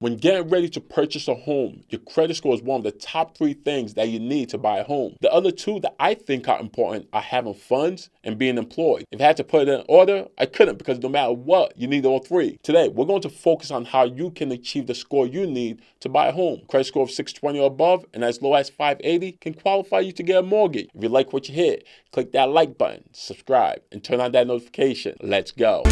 When getting ready to purchase a home, your credit score is one of the top 3 things that you need to buy a home. The other 2 that I think are important are having funds and being employed. If I had to put it in order, I couldn't, because no matter what, you need all 3. Today, we're going to focus on how you can achieve the score you need to buy a home. Credit score of 620 or above and as low as 580 can qualify you to get a mortgage. If you like what you hear, click that like button, subscribe, and turn on that notification. Let's go.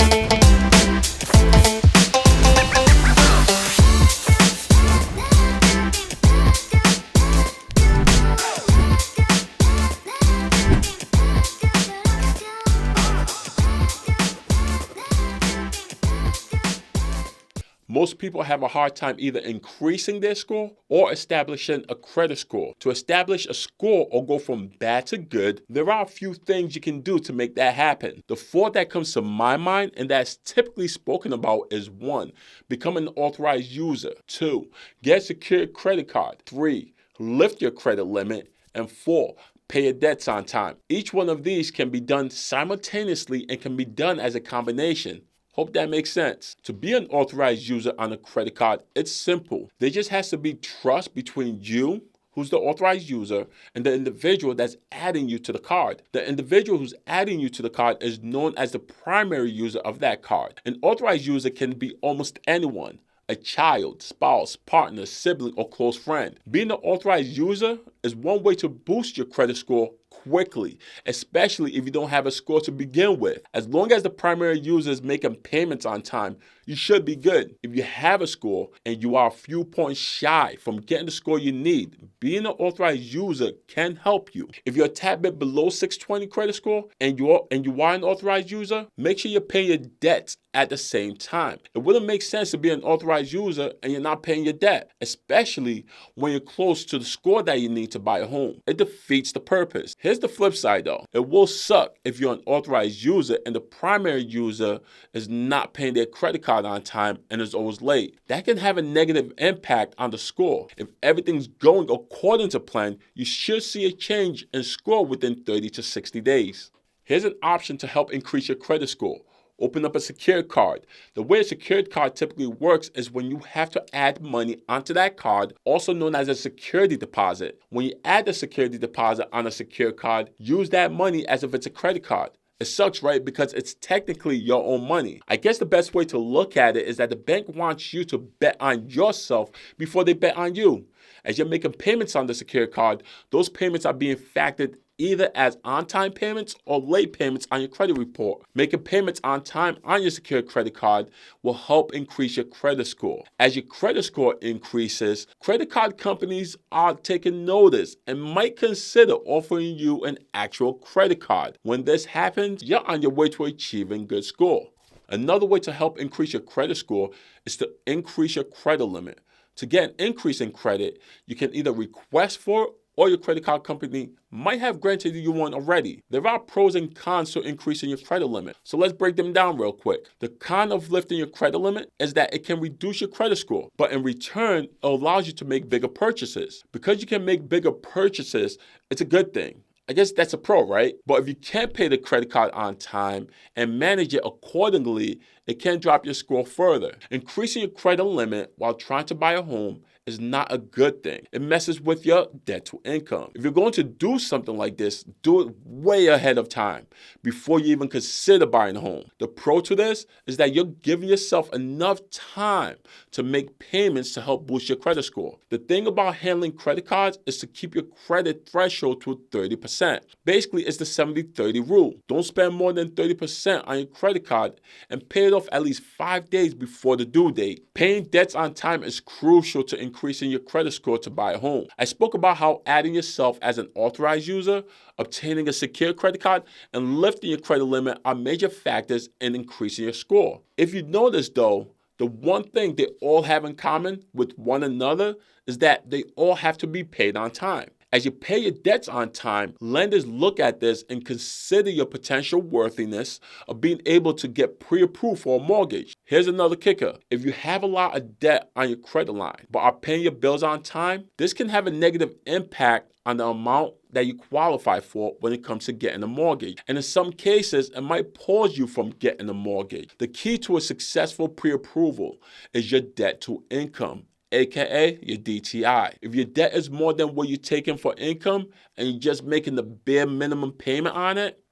Most people have a hard time either increasing their score or establishing a credit score. To establish a score or go from bad to good, there are a few things you can do to make that happen. The 4 that comes to my mind and that's typically spoken about is 1. Become an authorized user. 2. Get a secured credit card. 3. Lift your credit limit. And 4. Pay your debts on time. Each one of these can be done simultaneously and can be done as a combination. Hope that makes sense. To be an authorized user on a credit card, it's simple. There just has to be trust between you, who's the authorized user, and the individual that's adding you to the card. The individual who's adding you to the card is known as the primary user of that card. An authorized user can be almost anyone. A child, spouse, partner, sibling, or close friend. Being an authorized user is one way to boost your credit score quickly, especially if you don't have a score to begin with. As long as the primary user is making payments on time, you should be good. If you have a score and you are a few points shy from getting the score you need, being an authorized user can help you. If you're a tad bit below 620 credit score and you are an authorized user, make sure you're paying your debts at the same time. It wouldn't make sense to be an authorized user and you're not paying your debt, especially when you're close to the score that you need to buy a home. It defeats the purpose. Here's the flip side though. It will suck if you're an authorized user and the primary user is not paying their credit card on time and is always late. That can have a negative impact on the score. If everything's going according to plan, you should see a change in score within 30 to 60 days. Here's an option to help increase your credit score. Open up a secured card. The way a secured card typically works is when you have to add money onto that card, also known as a security deposit. When you add the security deposit on a secured card, use that money as if it's a credit card. It sucks, right? Because it's technically your own money. I guess the best way to look at it is that the bank wants you to bet on yourself before they bet on you. As you're making payments on the secured card, those payments are being factored either as on-time payments or late payments on your credit report. Making payments on time on your secured credit card will help increase your credit score. As your credit score increases, credit card companies are taking notice and might consider offering you an actual credit card. When this happens, you're on your way to achieving good score. Another way to help increase your credit score is to increase your credit limit. To get an increase in credit, you can either request for it or your credit card company might have granted you one already. There are pros and cons to increasing your credit limit. So let's break them down real quick. The con of lifting your credit limit is that it can reduce your credit score, but in return, it allows you to make bigger purchases. Because you can make bigger purchases, it's a good thing. I guess that's a pro, right? But if you can't pay the credit card on time and manage it accordingly, it can drop your score further. Increasing your credit limit while trying to buy a home is not a good thing. It messes with your debt to income. If you're going to do something like this, do it way ahead of time before you even consider buying a home. The pro to this is that you're giving yourself enough time to make payments to help boost your credit score. The thing about handling credit cards is to keep your credit threshold to 30%. Basically, it's the 70-30 rule. Don't spend more than 30% on your credit card and pay it off at least 5 days before the due date. Paying debts on time is crucial to increasing your credit score to buy a home. I spoke about how adding yourself as an authorized user, obtaining a secure credit card, and lifting your credit limit are major factors in increasing your score. If you notice though, the one thing they all have in common with one another is that they all have to be paid on time. As you pay your debts on time, lenders look at this and consider your potential worthiness of being able to get pre-approved for a mortgage. Here's another kicker. If you have a lot of debt on your credit line but are paying your bills on time, this can have a negative impact on the amount that you qualify for when it comes to getting a mortgage. And in some cases, it might pause you from getting a mortgage. The key to a successful pre-approval is your debt to income, aka your DTI. If your debt is more than what you're taking for income and you're just making the bare minimum payment on it,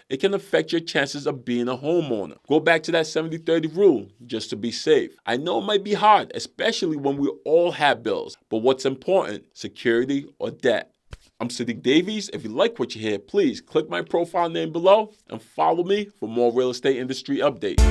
it can affect your chances of being a homeowner. Go back to that 70-30 rule just to be safe. I know it might be hard, especially when we all have bills, but what's important, security or debt? I'm Sadiq Davies. If you like what you hear, please click my profile name below and follow me for more real estate industry updates.